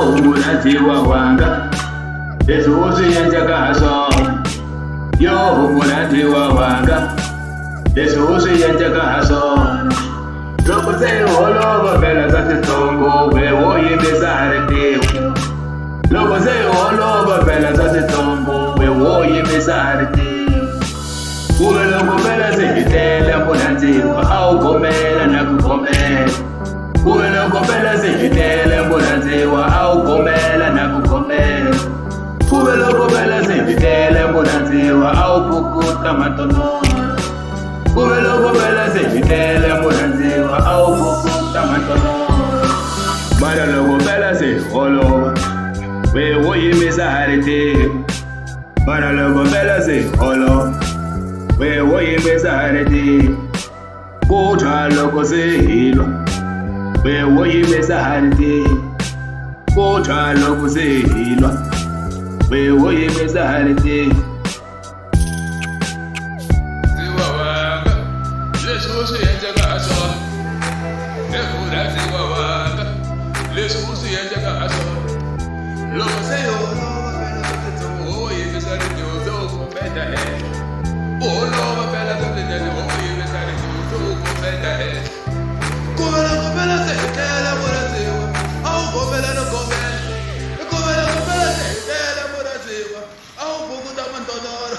murhandziwa wanga leswi u swi endlaka ha swona murhandziwa wanga leswi u swi endlaka ha swona loko se hi holova phela swa switsongo we wo yimbisa ritiwa loko se hi holova phela swa switsongo we wo yimbisa ritiwa kuve loko phela se hi tele murhandziwa a wu gomela na ku gomela kuve loko phela se hi tele murhandziwa a wu gomela na ku gomela kuve loko phela se hi tele murhandziwa a wu pukuta matonono kuve loko phela se hi tele murhandziwa a wu pukuta matonono mara loko phela se hi holova we wo yimisa ritiwa mara loko phela se hi holova we wo yimisa ritiwa ku tshwa loko se hi lwa we wo yimisa ritiwa ku tshwa loko se hi lwa we wo yimisa ritiwa leswi u swi endlaka ha swona murhandziwa wanga leswi u swi endlaka ha swona loko se hi holova phela switsongo wo yimisa ritiwa se u kumbeta hehla u holova phela swinene wo yimisa ritiwa se u kumbeta hehla kuve loko phela se hi tele murhandziwa a wu gomela no gomela kuve loko phela se hi tele murhandziwa a wu pukuta mantonoro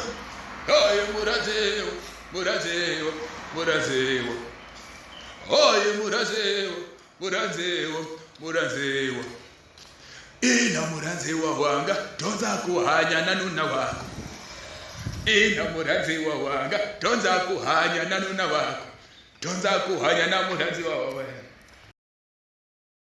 hoye murhandziwa murhandziwa murhandziwa hoye murhandziwa ina murhandziwa wanga dyondza ku hanya na nuna wako ina murhandziwa wanga dyondza ku hanya na nuna wako dyondza ku hanya na murhandziwa wa wena